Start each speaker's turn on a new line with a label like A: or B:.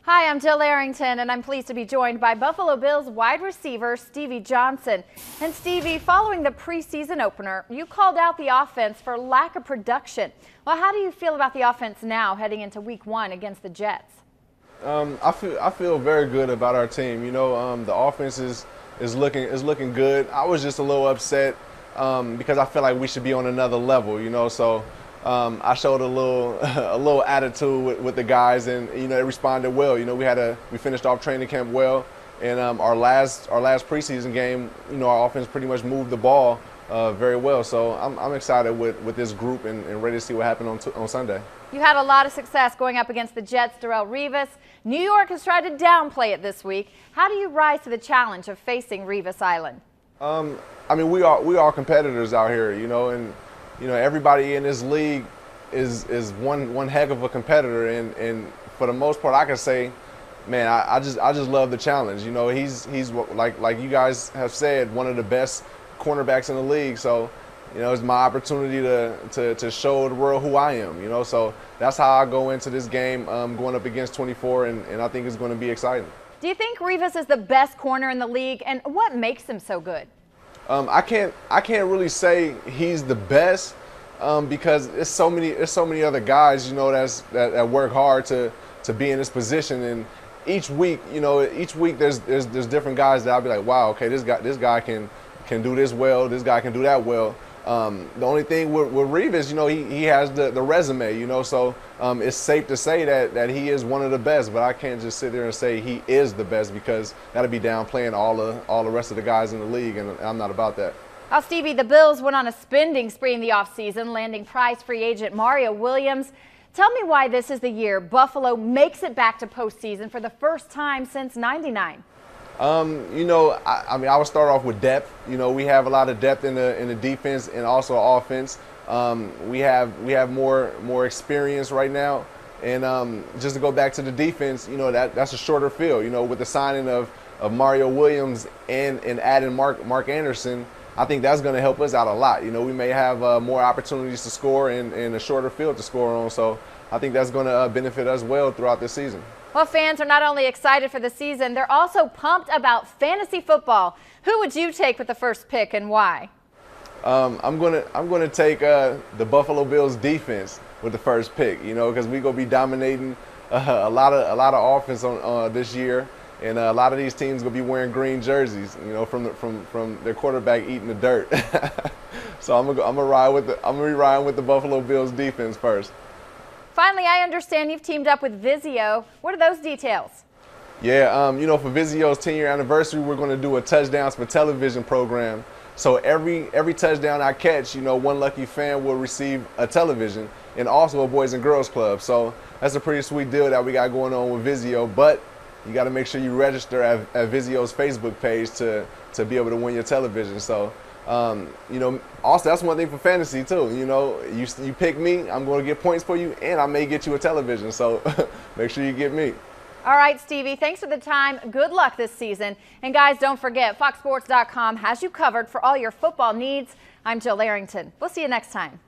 A: Hi, I'm Jill Arrington, and I'm pleased to be joined by Buffalo Bills wide receiver Stevie Johnson. And Stevie, following the preseason opener, you called out the offense for lack of production. Well, how do you feel about the offense now heading into Week 1 against the Jets?
B: I feel very good about our team. The offense is looking good. I was just a little upset because I feel like we should be on another level. So I showed a little attitude with the guys, and they responded well. We finished off training camp well, and our last preseason game, our offense pretty much moved the ball very well. So I'm excited with this group and ready to see what happens on Sunday.
A: You had a lot of success going up against the Jets, Darrelle Revis. New York has tried to downplay it this week. How do you rise to the challenge of facing Revis Island?
B: We are competitors out here, and everybody in this league is one heck of a competitor, and for the most part, I can say, man, I just love the challenge. He's like you guys have said, one of the best cornerbacks in the league. So, it's my opportunity to show the world who I am. So that's how I go into this game, going up against 24, and I think it's going to be exciting.
A: Do you think Revis is the best corner in the league, and what makes him so good?
B: I can't really say he's the best because there's so many other guys that work hard to be in this position, and each week there's different guys that I'll be like, wow, okay, this guy can do this well, this guy can do that well. The only thing with Revis, he has the resume, so it's safe to say that he is one of the best, but I can't just sit there and say he is the best because that'll be downplaying all the rest of the guys in the league, and I'm not about that.
A: Now, Stevie, the Bills went on a spending spree in the offseason, landing prize free agent Mario Williams. Tell me why this is the year Buffalo makes it back to postseason for the first time since '99.
B: I would start off with depth. We have a lot of depth in the defense and also offense. We have more experience right now, and just to go back to the defense, that's a shorter field. With the signing of Mario Williams and adding Mark Anderson, I think that's going to help us out a lot. We may have more opportunities to score and a shorter field to score on. So I think that's going to benefit us well throughout the season.
A: Well, fans are not only excited for the season, they're also pumped about fantasy football. Who would you take with the first pick and why?
B: I'm gonna take the Buffalo Bills defense with the first pick. Because we're gonna be dominating a lot of offense on this year, and a lot of these teams gonna be wearing green jerseys. From their quarterback eating the dirt. So I'm gonna be riding with the Buffalo Bills defense first.
A: Finally, I understand you've teamed up with Vizio. What are those details?
B: Yeah, for Vizio's 10-year anniversary, we're going to do a Touchdowns for Television program. So every touchdown I catch, one lucky fan will receive a television and also a Boys and Girls Club. So that's a pretty sweet deal that we got going on with Vizio. But you got to make sure you register at Vizio's Facebook page to be able to win your television. So, also that's one thing for fantasy too. You pick me, I'm going to get points for you, and I may get you a television. So make sure you get me.
A: All right, Stevie, thanks for the time. Good luck this season. And guys, don't forget, FoxSports.com has you covered for all your football needs. I'm Jill Arrington. We'll see you next time.